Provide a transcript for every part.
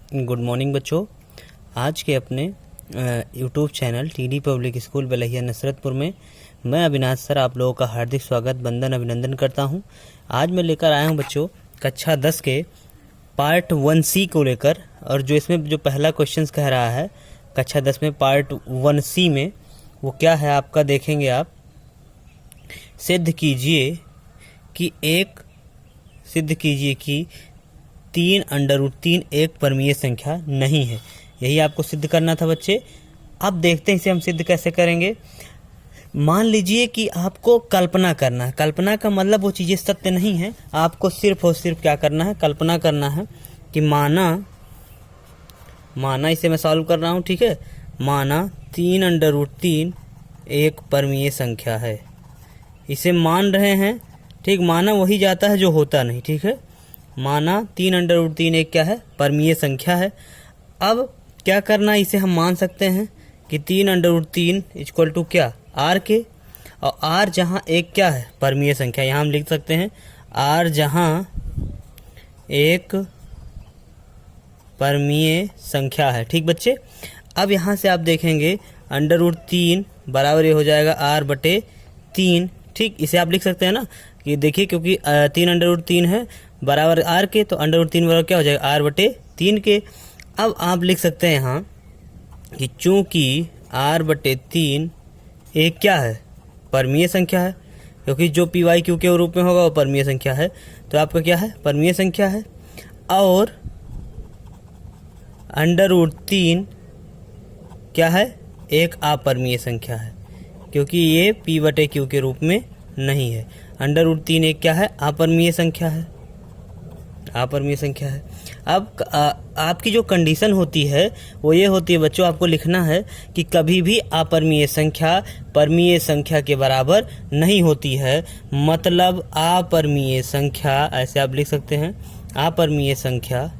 Good morning बच्चों। आज के अपने YouTube channel TD public school Balahiya Nasratpur में मैं अविनाश सर आप लोगों का हार्दिक स्वागत वंदन अभिनंदन करता हूं। आज मैं लेकर आया हूं बच्चों कक्षा 10 के पार्ट 1C को लेकर, और जो इसमें जो पहला क्वेश्चन कह रहा है कक्षा 10 में पार्ट 1C में वो क्या है आपका देखेंगे आप। सिद्ध कीजिए कि 3√3 एक परमीय संख्या नहीं है। यही आपको सिद्ध करना था बच्चे। अब देखते हैं इसे हम सिद्ध कैसे करेंगे। मान लीजिए कि आपको कल्पना करना है। कल्पना का मतलब वो चीज़ें सत्य नहीं है, आपको सिर्फ और सिर्फ क्या करना है, कल्पना करना है कि माना इसे मैं सॉल्व कर रहा हूँ, ठीक है। माना 3√3 एक परमीय संख्या है, इसे मान रहे हैं, ठीक। माना वही जाता है जो होता नहीं, ठीक है। माना 3√3 एक क्या है, परमीय संख्या है। अब क्या करना है, इसे हम मान सकते हैं कि 3√3 इक्वल टू क्या, आर के, और आर जहाँ एक क्या है, परमीय संख्या। यहाँ हम लिख सकते हैं आर जहाँ एक परमीय संख्या है, ठीक बच्चे। अब यहाँ से आप देखेंगे √3 बराबर ये हो जाएगा r/3, ठीक। इसे आप लिख सकते हैं ना कि देखिए, क्योंकि 3√3 है बराबर आर के, तो √3 बराबर क्या हो जाएगा, r/3 के। अब आप लिख सकते हैं यहाँ कि चूंकि r/3 एक क्या है, परमीय संख्या है, क्योंकि जो PYQ के रूप में होगा वो परमीय संख्या है, तो आपका क्या है, परमीय संख्या है। और √3 क्या है, एक अपरमीय संख्या है, क्योंकि ये P/Q के रूप में नहीं है। √3 एक क्या है, अपरमीय संख्या है, अपरमीय संख्या है। अब आपकी जो कंडीशन होती है वो ये होती है बच्चों, आपको लिखना है कि कभी भी अपरमीय संख्या परमीय संख्या के बराबर नहीं होती है। मतलब अपरमीय संख्या, ऐसे आप लिख सकते हैं, अपरमीय संख्या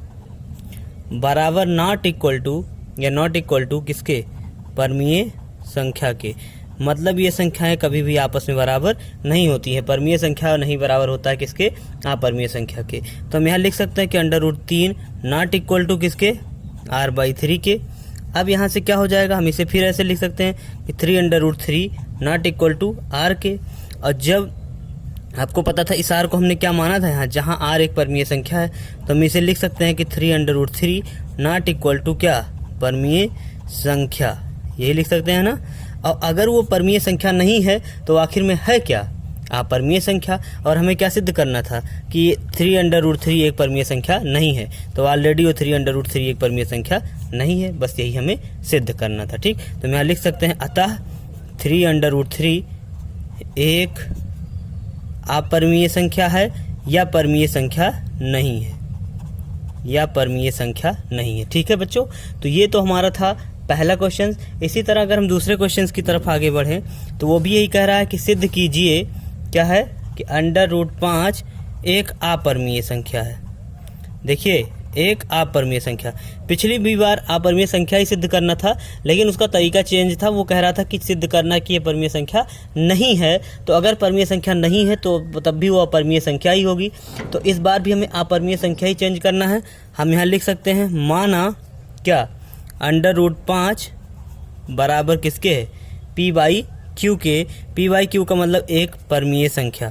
बराबर नॉट इक्वल टू किसके, परमीय संख्या के। मतलब ये संख्याएं कभी भी आपस में बराबर नहीं होती है। परमीय संख्या नहीं बराबर होता है किसके, अपरमीय संख्या के। तो हम यहाँ लिख सकते हैं कि √3 नॉट इक्वल टू किसके, r/3 के। अब यहाँ से क्या हो जाएगा, हम इसे फिर ऐसे लिख सकते हैं कि 3√3 नॉट इक्वल टू r के। और जब आपको पता था इस r को हमने क्या माना था, यहाँ जहाँ r एक परमीय संख्या है, तो हम इसे लिख सकते हैं कि 3√3 नॉट इक्वल टू क्या, परमीय संख्या। यही लिख सकते हैं ना। और अगर वो परमीय संख्या नहीं है तो आखिर में है क्या, अपरमीय संख्या। और हमें क्या सिद्ध करना था कि 3√3 एक परमीय संख्या नहीं है, तो ऑलरेडी वो 3√3 एक परमीय संख्या नहीं है, बस यही हमें सिद्ध करना था, ठीक। तो यहाँ लिख सकते हैं अतः 3√3 एक अपरमीय संख्या है या परमीय संख्या नहीं है, या परमीय संख्या नहीं है, ठीक है बच्चों। तो ये तो हमारा था पहला क्वेश्चन। इसी तरह अगर हम दूसरे क्वेश्चन की तरफ आगे बढ़ें तो वो भी यही कह रहा है कि सिद्ध कीजिए, क्या है कि √5 एक अपरमीय संख्या है। देखिए, एक अपरमीय संख्या, पिछली भी बार अपरमीय संख्या ही सिद्ध करना था, लेकिन उसका तरीका चेंज था। वो कह रहा था कि सिद्ध करना कि ये परमीय संख्या नहीं है, तो अगर परमीय संख्या नहीं है तो तब भी वो अपरमीय संख्या ही होगी। तो इस बार भी हमें अपरमीय संख्या ही चेंज करना है। हम यहाँ लिख सकते हैं माना क्या, √5 बराबर किसके है, P/Q के। P/Q का मतलब एक परमीय संख्या।